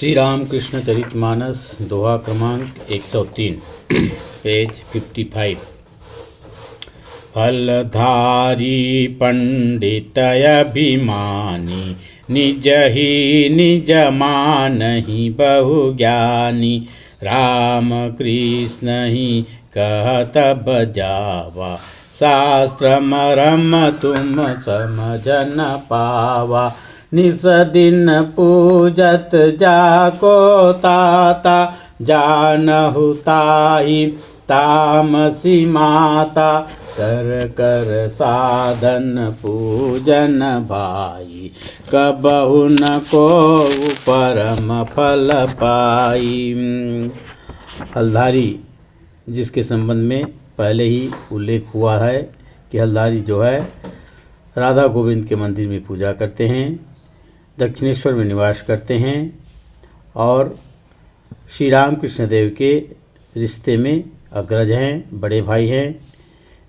श्री रामकृष्ण चरितमानस दोहा क्रमांक 103 पेज 55। फलधारी पंडित अभिमानी निज ही निज मानहि बहु ज्ञानी। राम कृष्ण ही कहत बजावा शास्त्र मरम तुम समझ न पावा। निस दिन पूजत जाको ताता जानहु ताहि तामसी माता। कर कर साधन पूजन भाई कबहु न को परम फल पाई। हलधारी जिसके संबंध में पहले ही उल्लेख हुआ है कि हलधारी जो है राधा गोविंद के मंदिर में पूजा करते हैं, दक्षिणेश्वर में निवास करते हैं और श्री राम कृष्ण देव के रिश्ते में अग्रज हैं, बड़े भाई हैं।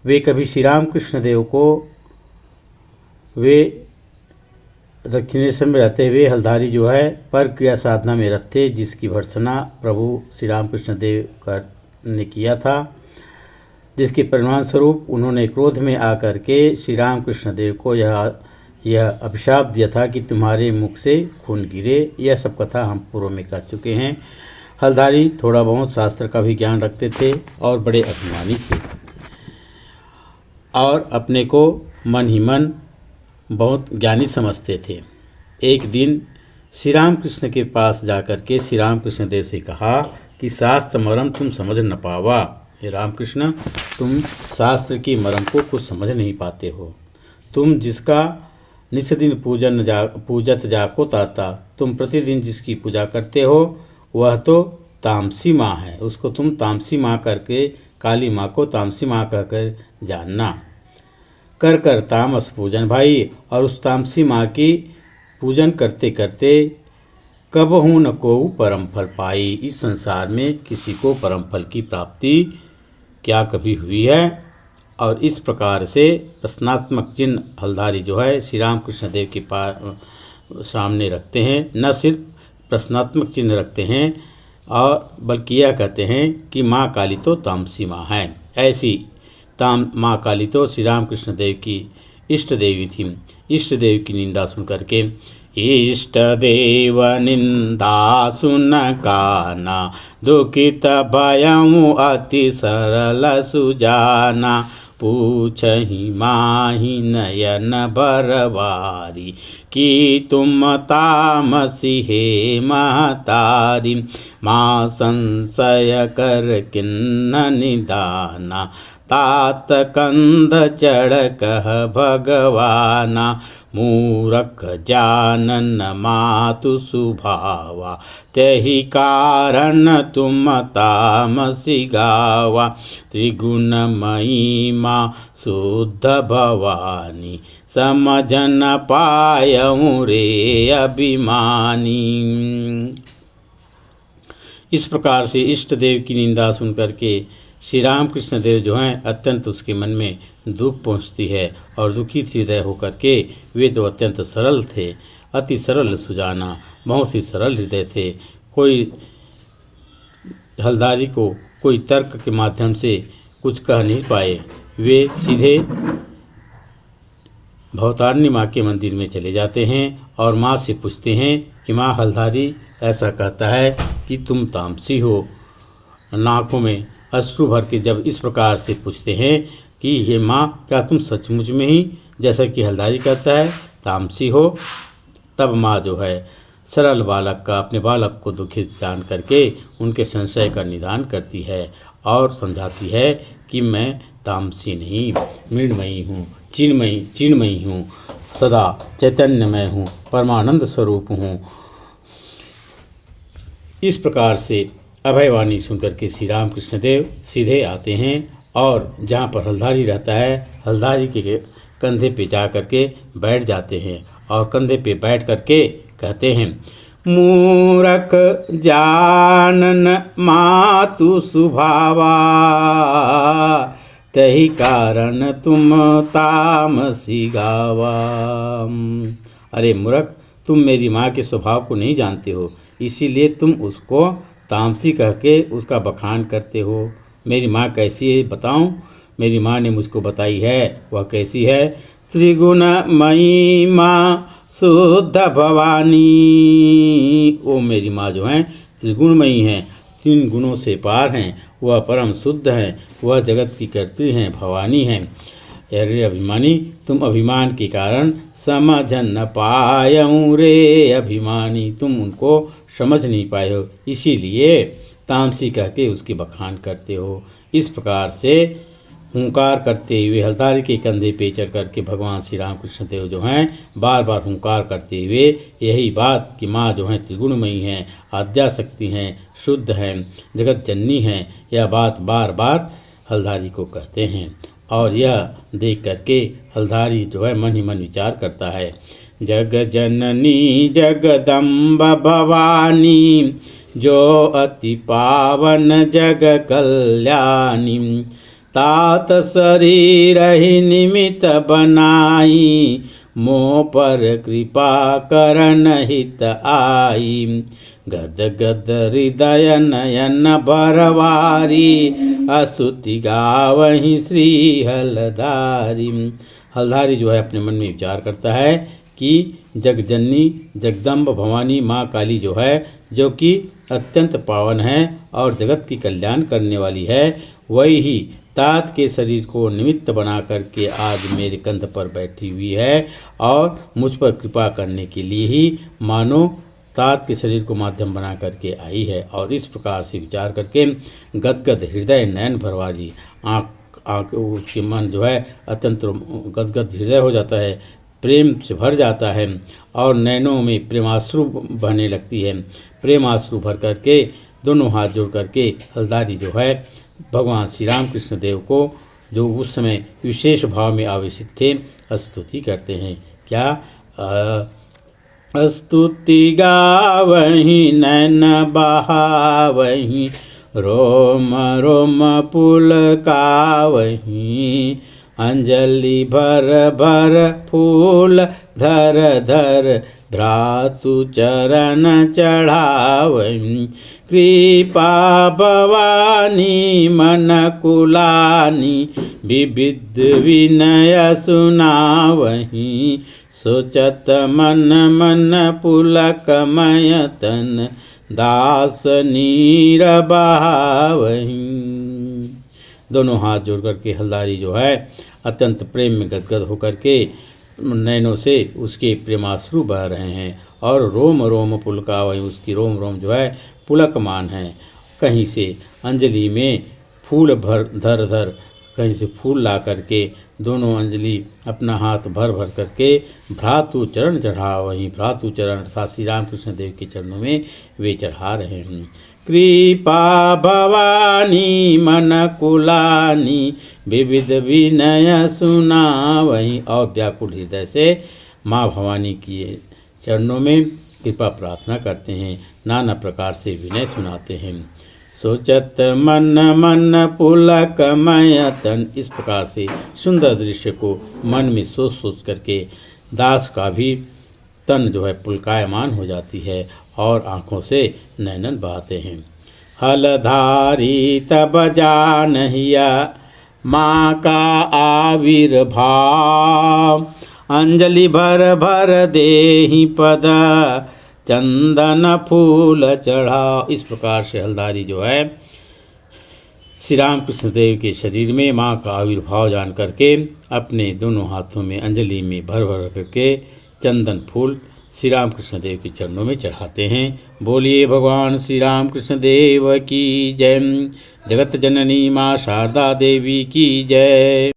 वे कभी श्री राम कृष्ण देव को वे दक्षिणेश्वर में रहते हुए हलधारी जो है पर क्रिया साधना में रत थे, जिसकी भर्त्सना प्रभु श्री राम कृष्ण देव ने किया था, जिसके परिणाम स्वरूप उन्होंने क्रोध में आकर के श्री राम कृष्ण देव को यह अभिशाप दिया था कि तुम्हारे मुख से खून गिरे। यह सब कथा हम पूर्व में कर चुके हैं। हलधारी थोड़ा बहुत शास्त्र का भी ज्ञान रखते थे और बड़े अभिमानी थे और अपने को मन ही मन बहुत ज्ञानी समझते थे। एक दिन श्री राम कृष्ण के पास जाकर के श्री राम कृष्ण देव से कहा कि शास्त्र मरम तुम समझ न पावा। हे रामकृष्ण, तुम शास्त्र की मरम को कुछ समझ नहीं पाते हो। तुम जिसका निस्दिन पूजत जाको ताता, तुम प्रतिदिन जिसकी पूजा करते हो वह तो तामसी माँ है। उसको तुम तामसी माँ करके काली माँ को तामसी माँ कहकर जानना। कर कर तामस पूजन भाई, और उस तामसी माँ की पूजन करते करते कबहु न को परम फल पाई। इस संसार में किसी को परम फल की प्राप्ति क्या कभी हुई है? और इस प्रकार से प्रश्नात्मक चिन्ह हलधारी जो है श्री राम कृष्ण देव के सामने रखते हैं। न सिर्फ प्रश्नात्मक चिन्ह रखते हैं और बल्कि यह कहते हैं कि माँ काली तो तामसी माँ है। ऐसी माँ काली तो श्री राम कृष्ण देव की इष्ट देवी थी। इष्ट देव की निंदा सुन करके इष्ट देव निंदा सुन काना, दुखित भयउ अति सरल सुजाना। पूछहि माहि नयन बरवारी, कि तुम तामसी हे महतारी। माँ संशय कर किन्न निदाना, तात कंद चढ़ कह भगवाना। मूरख जानन मातु सुभावा, तहि कारण तुम तामसी गावा। त्रिगुणमयी माँ शुद्ध भवानी, समझन पायऊँ रे अभिमानी। इस प्रकार से इष्ट देव की निंदा सुन करके श्री राम कृष्ण देव जो हैं अत्यंत उसके मन में दुख पहुँचती है और दुखित हृदय होकर के वे तो अत्यंत सरल थे, अति सरल सुजाना, बहुत ही सरल हृदय थे। कोई हलधारी को कोई तर्क के माध्यम से कुछ कह नहीं पाए। वे सीधे भवतारिणी माँ के मंदिर में चले जाते हैं और माँ से पूछते हैं कि माँ, हलधारी ऐसा कहता है कि तुम तामसी हो। नाकों में अश्रु भर के जब इस प्रकार से पूछते हैं कि ये माँ, क्या तुम सचमुच में ही जैसा कि हलधारी कहता है तामसी हो? तब माँ जो है सरल बालक का, अपने बालक को दुखित जान करके उनके संशय का निदान करती है और समझाती है कि मैं तामसी नहीं, मृण्मयी हूँ, चिन्मयी हूँ, सदा चैतन्यमय हूँ, परमानंद स्वरूप हूँ। इस प्रकार से अभयवाणी सुनकर के श्री राम कृष्ण देव सीधे आते हैं और जहाँ पर हलधारी रहता है हलधारी के कंधे पे जा करके बैठ जाते हैं और कंधे पे बैठ करके कहते हैं, मूरख जानन मातु सुभावा, तहि कारण तुम तामसी गावा। अरे मूर्ख, तुम मेरी माँ के स्वभाव को नहीं जानते हो, इसीलिए तुम उसको तामसी कह के उसका बखान करते हो। मेरी माँ कैसी है बताऊं? मेरी माँ ने मुझको बताई है, वह कैसी है? त्रिगुणमयी माँ शुद्ध भवानी। वो मेरी माँ जो हैं त्रिगुणमयी हैं, 3 गुणों से पार हैं, वह परम शुद्ध हैं, वह जगत की कर्त्री हैं, भवानी हैं। अरे अभिमानी, तुम अभिमान के कारण समझ न पायऊँ रे अभिमानी, तुम उनको समझ नहीं पाए हो, इसीलिए तामसी कह के उसके बखान करते हो। इस प्रकार से हुंकार करते हुए हलधारी के कंधे पे चढ़ करके भगवान श्री राम कृष्ण देव जो हैं बार बार हुंकार करते हुए यही बात कि माँ जो हैं त्रिगुणमयी हैं, आद्याशक्ति हैं, शुद्ध हैं, जगत जननी हैं, यह बात बार बार हलधारी को कहते हैं। और यह देख करके हलधारी जो है मन ही मन विचार करता है, जग जननी जगदम्ब भवानी, जो अति पावन जग कल्याणी, तात शरीर ही निमित्त बनाई, मोह पर कृपा करन हित आई, गद गद हृदय नयन भरवारी, अस्तुति गावहि श्री हलधारी। हलधारी जो है अपने मन में विचार करता है कि जगजननी जगदम्ब भवानी माँ काली जो है, जो कि अत्यंत पावन है और जगत की कल्याण करने वाली है, वही ही तात के शरीर को निमित्त बना करके आज मेरे कंध पर बैठी हुई है और मुझ पर कृपा करने के लिए ही मानो तात के शरीर को माध्यम बना करके आई है। और इस प्रकार से विचार करके गदगद हृदय नयन भरवारी, आँख उसके मन जो है अत्यंत गदगद हृदय हो जाता है, प्रेम से भर जाता है और नैनों में प्रेमाश्रु बहने लगती है। प्रेमाश्रु भर करके दोनों हाथ जोड़ करके हलधारी जो है भगवान श्री राम कृष्ण देव को, जो उस समय विशेष भाव में आवेशित थे, स्तुति करते हैं। क्या? स्तुति गावहि नैन बहावहि, रोम रोम पुलकावहि, अंजलि भर भर फूल धर धर, भ्रातु चरण चढ़ावहि, कृपा भवानी मन कुलानी, विविध विनय सुनावहि, सोचत मन मन पुलकमय तन, दास नीर बहावहि। दोनों हाथ जोड़ करके हलधारी जो है अत्यंत प्रेम में गदगद होकर के नैनों से उसके प्रेमाश्रु बह रहे हैं और रोम रोम पुलकावहि, उसकी रोम रोम जो है पुलकमान है। कहीं से अंजलि में फूल धर धर, कहीं से फूल ला करके दोनों अंजलि अपना हाथ भर भर करके भ्रातु चरण चढ़ावहि, भ्रातु चरण अर्थात श्री राम कृष्ण देव के चरणों में वे चढ़ा रहे हैं। कृपा भवानी मन कुलानी, विविध विनय सुनावहि, और व्याकुल हृदय से माँ भवानी की चरणों में कृपा प्रार्थना करते हैं, नाना प्रकार से विनय सुनाते हैं। सोचत मन मन पुलकमय तन, इस प्रकार से सुंदर दृश्य को मन में सोच सोच करके दास का भी तन जो है पुलकायमान हो जाती है और आँखों से नैनन बहाते हैं। हलधारी तब जानहिया माँ का आविर्भाव, अंजलि भर भर देहि पद, चंदन फूल चढ़ा। इस प्रकार से हलधारी जो है श्री राम कृष्ण देव के शरीर में माँ का आविर्भाव जान करके अपने दोनों हाथों में अंजलि में भर भर करके चंदन फूल श्री राम कृष्ण देव के चरणों में चढ़ाते हैं। बोलिए भगवान श्री राम कृष्ण देव की जय। जगत जननी माँ शारदा देवी की जय।